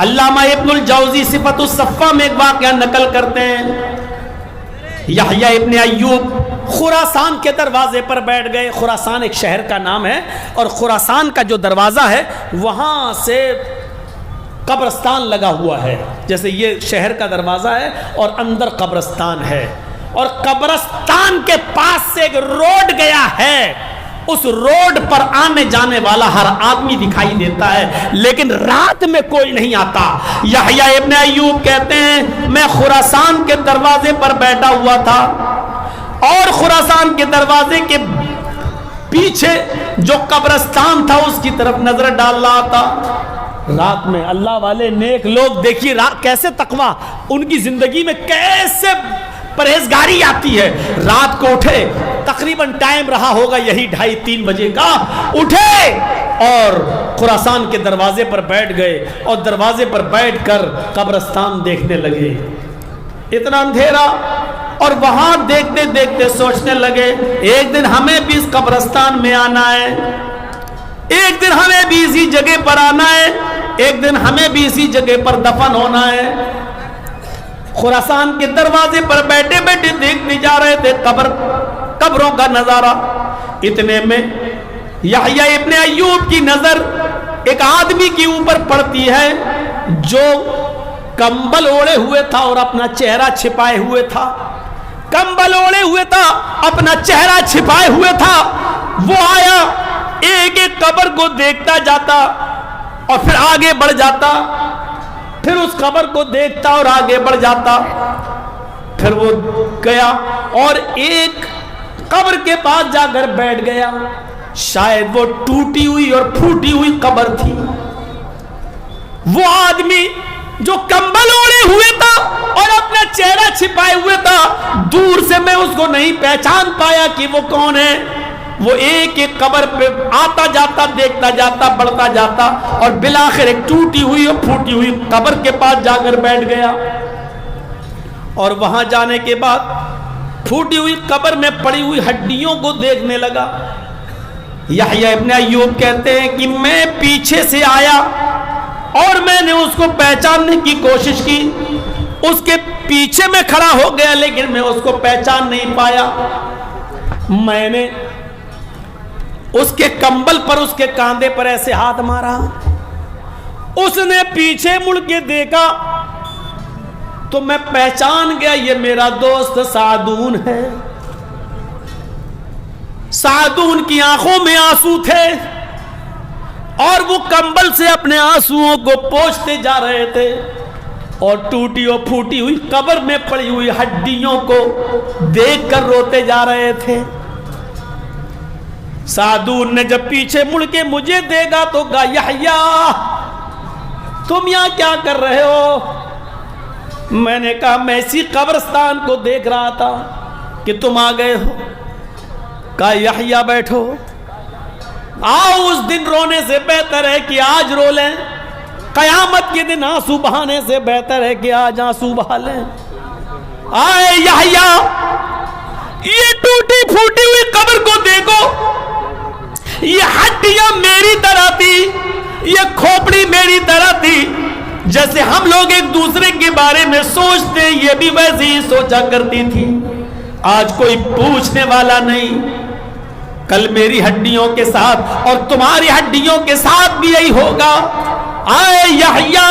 علامہ ابن الجوزی صفت الصفہ میں ایک واقعہ نقل کرتے ہیں، یحییٰ ابن ایوب خراسان کے دروازے پر بیٹھ گئے. خراسان ایک شہر کا نام ہے، اور خراسان کا جو دروازہ ہے وہاں سے قبرستان لگا ہوا ہے. جیسے یہ شہر کا دروازہ ہے اور اندر قبرستان ہے، اور قبرستان کے پاس سے ایک روڈ گیا ہے. اس روڈ پر آنے جانے والا ہر آدمی دکھائی دیتا ہے، لیکن رات میں کوئی نہیں آتا. یحییٰ ابن ایوب کہتے ہیں میں خراسان کے دروازے پر بیٹھا ہوا تھا، اور خراسان کے دروازے کے پیچھے جو قبرستان تھا اس کی طرف نظر ڈال رہا تھا. رات میں اللہ والے نیک لوگ دیکھیے کیسے تقوی، ان کی زندگی میں کیسے پرہیزگاری آتی ہے. رات کو اٹھے، تقریباً ٹائم رہا ہوگا یہی 2:30-3 بجے کا، اٹھے اور خراسان کے دروازے پر بیٹھ گئے، اور دروازے پر بیٹھ کر قبرستان دیکھنے لگے. اتنا اندھیرا، اور وہاں دیکھتے دیکھتے سوچنے لگے ایک دن ہمیں بھی اس قبرستان میں آنا ہے، ایک دن ہمیں بھی اسی جگہ پر آنا ہے، ایک دن ہمیں بھی اسی جگہ پر دفن ہونا ہے. خراسان کے دروازے پر بیٹھے بیٹھے دیکھنے جا رہے تھے قبروں کا نظارہ. اتنے میں یحییٰ ابن ایوب کی نظر ایک آدمی کے اوپر پڑتی ہے جو کمبل اوڑے ہوئے تھا اور اپنا چہرہ چھپائے ہوئے تھا. کمبل اوڑے ہوئے تھا، اپنا چہرہ چھپائے ہوئے تھا. وہ آیا، ایک ایک قبر کو دیکھتا جاتا اور پھر آگے بڑھ جاتا، پھر اس قبر کو دیکھتا اور آگے بڑھ جاتا. پھر وہ گیا اور ایک قبر کے پاس جا کر بیٹھ گیا. شاید وہ ٹوٹی ہوئی اور پھوٹی ہوئی قبر تھی. وہ آدمی جو کمبل اوڑے ہوئے تھا اور اپنا چہرہ چھپائے ہوئے تھا، دور سے میں اس کو نہیں پہچان پایا کہ وہ کون ہے. وہ ایک ایک قبر پہ آتا جاتا، دیکھتا جاتا، بڑھتا جاتا، اور بالآخر ایک ٹوٹی ہوئی اور پھوٹی ہوئی قبر کے پاس جا کر بیٹھ گیا. اور وہاں جانے کے بعد پھوٹی ہوئی قبر میں پڑی ہوئی ہڈیوں کو دیکھنے لگا. یحییٰ ابن ایوب کہتے ہیں کہ میں پیچھے سے آیا اور میں نے اس کو پہچاننے کی کوشش کی. اس کے پیچھے میں کھڑا ہو گیا لیکن میں اس کو پہچان نہیں پایا. میں نے اس کے کمبل پر، اس کے کاندھے پر ایسے ہاتھ مارا. اس نے پیچھے مڑ کے دیکھا تو میں پہچان گیا یہ میرا دوست سعدون ہے. سعدون کی آنکھوں میں آنسو تھے اور وہ کمبل سے اپنے آنسوؤں کو پوچھتے جا رہے تھے، اور ٹوٹی اور پھوٹی ہوئی قبر میں پڑی ہوئی ہڈیوں کو دیکھ کر روتے جا رہے تھے. سعدون نے جب پیچھے مڑ کے مجھے دیکھا تو کہا یحییٰ تم یہاں کیا کر رہے ہو؟ میں نے کہا میں اسی قبرستان کو دیکھ رہا تھا کہ تم آ گئے ہو. کہا یحییٰ بیٹھو، آؤ اس دن رونے سے بہتر ہے کہ آج رو لیں. قیامت کے دن آنسو بہانے سے بہتر ہے کہ آج آنسو بہا لیں. آئے یحییٰ، یہ ٹوٹی پھوٹی ہوئی قبر کو دیکھو، یہ ہڈیاں میری طرح تھی، یہ کھوپڑی میری طرح تھی. جیسے ہم لوگ ایک دوسرے کے بارے میں سوچتے یہ بھی ویسے ہی سوچا کرتی تھی. آج کوئی پوچھنے والا نہیں. کل میری ہڈیوں کے ساتھ اور تمہاری ہڈیوں کے ساتھ بھی یہی ہوگا. آئے یحییٰ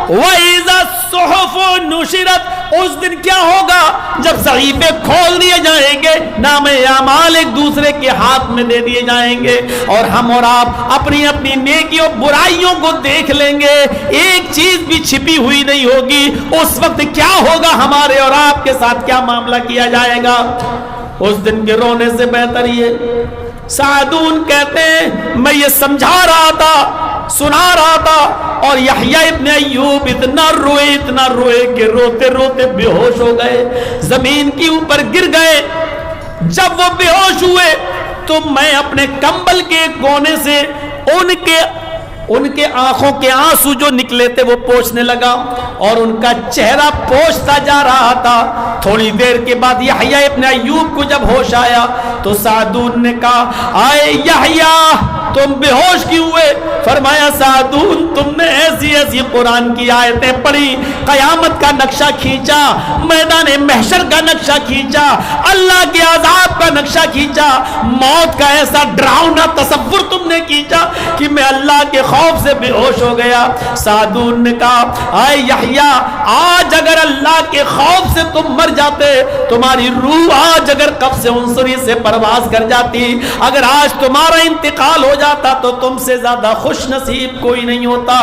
وَإِذَا الصُّحُفُ نُشِرَتْ، اس دن کیا ہوگا جب صحیفے کھول دیے جائیں گے، نام اعمال ایک دوسرے کے ہاتھ میں دے دیے جائیں گے، اور ہم اور آپ اپنی اپنی نیکیوں برائیوں کو دیکھ لیں گے. ایک چیز بھی چھپی ہوئی نہیں ہوگی. اس وقت کیا ہوگا، ہمارے اور آپ کے ساتھ کیا معاملہ کیا جائے گا. اس دن کے رونے سے بہتر یہ. سعدون کہتے ہیں میں یہ سمجھا رہا تھا، سنا رہا تھا، اور یحییٰ ابن ایوب اتنا روئے کہ روتے روتے بے ہوش ہو گئے، زمین کے اوپر گر گئے. جب وہ بے ہوش ہوئے تو میں اپنے کمبل کے کونے سے ان کے آنکھوں کے آنسو جو نکلے تھے وہ پوچھنے لگا، اور ان کا چہرہ پوچھتا جا رہا تھا. تھوڑی دیر کے بعد یحییٰ ابن ایوب کو جب ہوش آیا تو سعدون نے کہا آئے یحییٰ تم بے ہوش کیوں ہوئے؟ فرمایا سعدون تم نے ایسی ایسی قرآن کی آیتیں پڑھی، قیامت کا نقشہ کھینچا، میدان محشر کا نقشہ کھینچا، اللہ کے عذاب کا نقشہ کھینچا، موت کا ایسا ڈراؤنا تصور تم نے کھینچا کہ میں اللہ کے خوف سے بے ہوش ہو گیا۔ سعدون نے کہا اے یحییٰ، آج اگر اللہ کے خوف سے تم مر جاتے، تمہاری روح آج اگر قبض عنصری سے پرواز کر جاتی، اگر آج تمہارا انتقال ہو جاتا تو تم سے زیادہ خوش نصیب کوئی نہیں ہوتا۔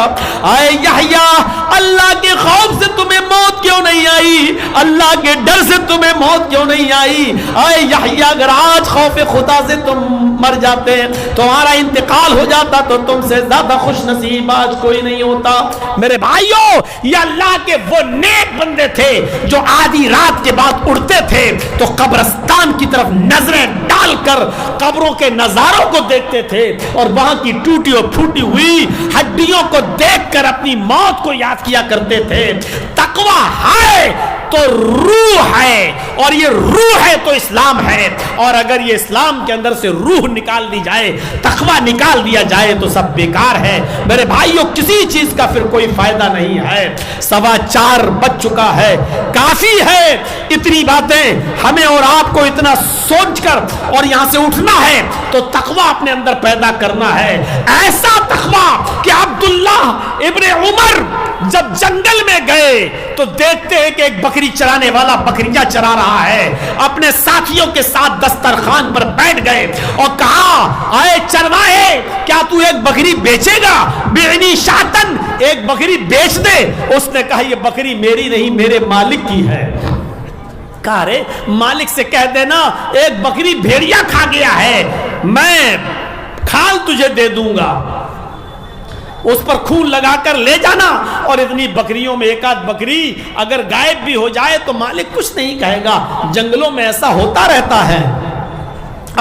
اے یحییٰ، اللہ کے خوف سے تمہیں موت کیوں نہیں آئی؟ اللہ کے ڈر سے تمہیں موت کیوں نہیں آئی؟ اے یحییٰ، اگر آج خوف خدا سے تم مر جاتے، تمہارا انتقال ہو جاتا تو تم سے زیادہ خوش نصیب آج کوئی نہیں ہوتا۔ میرے بھائیوں، یہ اللہ کے وہ نیک بندے تھے جو آدھی رات کے بعد اڑتے تھے تو قبرستان کی طرف نظریں ڈال کر قبروں کے نظاروں کو دیکھتے تھے اور وہاں کی ٹوٹی اور پھوٹی ہوئی ہڈیوں کو دیکھ کر اپنی موت کو یاد کیا کرتے تھے۔ تقویٰ ہے تو روح ہے، اور یہ روح ہے تو اسلام ہے، اور اگر یہ اسلام کے اندر سے روح نکال دی جائے، تقویٰ نکال دیا جائے تو سب بیکار ہے۔ میرے بھائیوں، کسی چیز کا پھر کوئی فائدہ نہیں ہے۔ 4:15 بج چکا ہے، کافی ہے اتنی باتیں ہمیں اور آپ کو اتنا سوچ کر اور یہاں سے اٹھنا ہے تو تقویٰ اپنے اندر پیدا کرنا ہے، ایسا تقویٰ کہ عبداللہ ابن عمر جب جنگل میں گئے تو دیکھتے ہیں کہ ایک بکری چرانے والا بکریاں چرا رہا ہے، اپنے ساتھیوں کے ساتھ دسترخوان پر بیٹھ گئے اور کہا اے چرواہے، کیا تو ایک بکری بیچے گا؟ بعنی شاتن، ایک بکری بیچ دے۔ اس نے کہا یہ بکری میری نہیں، میرے مالک کی ہے۔ کہا رے مالک سے کہہ دینا ایک بکری بھیڑیا کھا گیا ہے، میں کھال تجھے دے دوں گا، اس پر خون لگا کر لے جانا، اور اتنی بکریوں میں ایک آدھ بکری اگر غائب بھی ہو جائے تو مالک کچھ نہیں کہے گا، جنگلوں میں ایسا ہوتا رہتا ہے۔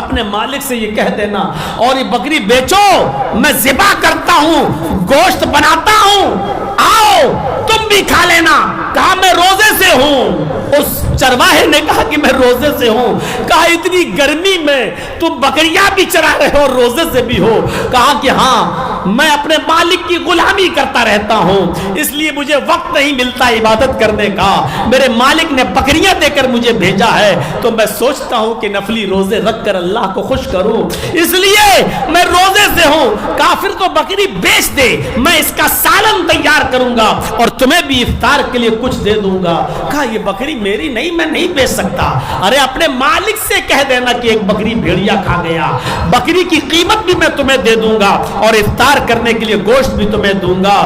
اپنے مالک سے یہ کہہ دینا اور یہ بکری بیچو، میں ذبح کرتا ہوں، گوشت بناتا ہوں، آؤ تم بھی کھا لینا۔ کہا میں روزے سے ہوں۔ اس چرواہے نے کہا کہ میں روزے سے ہوں۔ کہا اتنی گرمی میں تم بکریاں بھی چرا رہے ہو، روزے سے بھی ہو؟ کہا کہ ہاں، میں اپنے مالک کی غلامی کرتا رہتا ہوں، اس لیے مجھے وقت نہیں ملتا عبادت کرنے کا، میرے مالک نے بکریاں دے کر مجھے بھیجا ہے تو میں سوچتا ہوں کہ نفلی روزے رکھ کر اللہ کو خوش کروں، اس لیے میں روزے سے ہوں۔ کافر تو بکری بیچ دے، میں اس کا سالن تیار کروں گا اور تمہیں بھی افطار کے لیے کچھ دے دوں گا۔ کہا یہ بکری میری نہیں، میں نہیں بیچ سکتا۔ ارے اپنے مالک سے کہہ دینا کہ ایک بکری بھیڑیا کھا گیا، بکری کی قیمت بھی میں تمہیں دے دوں گا اور افطار کرنے کے لیے گوشت بھی تمہیں دوں گا۔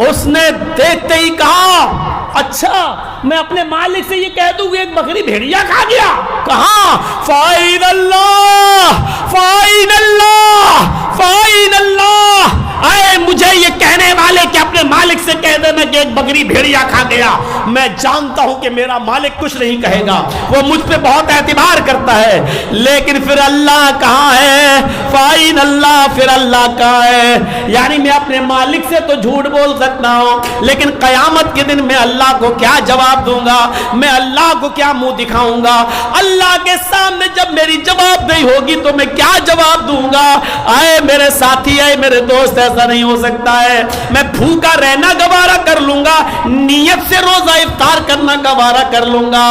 اس نے دیکھتے ہی کہا اچھا میں اپنے مالک سے یہ کہہ دوں کہ ایک بکری بھیڑیا کھا گیا؟ کہاں فائن اللہ فائن اللہ فائن اللہ، اے مجھے یہ کہنے والے کہ اپنے مالک سے کہہ دینا کہ ایک بکری بھیڑیا کھا گیا، میں جانتا ہوں کہ میرا مالک کچھ نہیں کہے گا، وہ مجھ پہ بہت اعتبار کرتا ہے، لیکن پھر اللہ کہاں ہے؟ فائن اللہ، پھر اللہ کہاں ہے؟ یعنی میں اپنے مالک سے تو جھوٹ بول سکتا ہوں، لیکن قیامت کے دن میں اللہ کو کیا جواب دوں گا؟ میں اللہ کو کیا منہ دکھاؤں گا؟ اللہ کے سامنے جب میری جواب نہیں ہوگی تو میں کیا جواب دوں گا؟ اے میرے ساتھی، اے میرے دوست، ایسا نہیں ہو سکتا ہے، میں بھوکا رہنا گوارا کر لوں گا، نیت سے روزہ افطار کرنا گوارا کر لوں گا،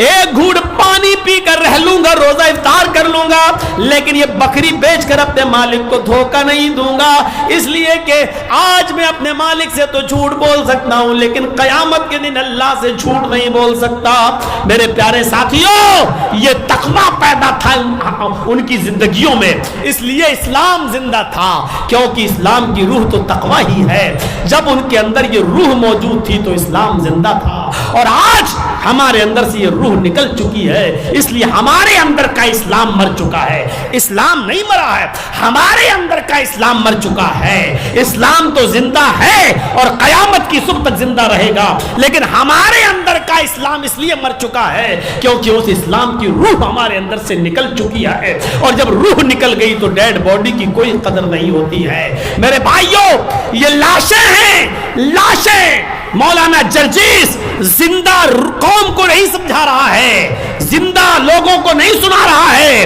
ایک گھوٹ پانی پی کر رہ لوں گا، روزہ افطار کر لوں گا، لیکن یہ بکری بیچ کر اپنے مالک کو دھوکہ نہیں دوں گا، اس لیے کہ آج میں اپنے مالک سے تو جھوٹ بول سکتا ہوں لیکن قیامت کے دن اللہ سے جھوٹ نہیں بول سکتا۔ میرے پیارے ساتھیوں، یہ تقویٰ پیدا تھا ان کی زندگیوں میں، اس لیے اسلام زندہ تھا، کیونکہ اسلام کی روح تو تقویٰ ہی ہے۔ جب ان کے اندر یہ روح موجود تھی تو اسلام زندہ تھا، اور آج ہمارے اندر سے یہ روح نکل چکی ہے، اس لیے ہمارے اندر کا اسلام مر چکا ہے۔ اسلام نہیں مرا ہے، ہمارے اندر کا اسلام مر چکا ہے۔ اسلام تو زندہ ہے اور قیامت کی صبح تک زندہ رہے گا، لیکن ہمارے اندر کا اسلام اس لیے مر چکا ہے کیونکہ اس اسلام کی روح ہمارے اندر سے نکل چکی ہے، اور جب روح نکل گئی تو ڈیڈ باڈی کی کوئی قدر نہیں ہوتی ہے۔ میرے بھائیوں، یہ لاشیں ہیں، لاشیں۔ مولانا جرجیس زندہ قوم کو نہیں سمجھا رہا ہے، زندہ لوگوں کو نہیں سنا رہا ہے،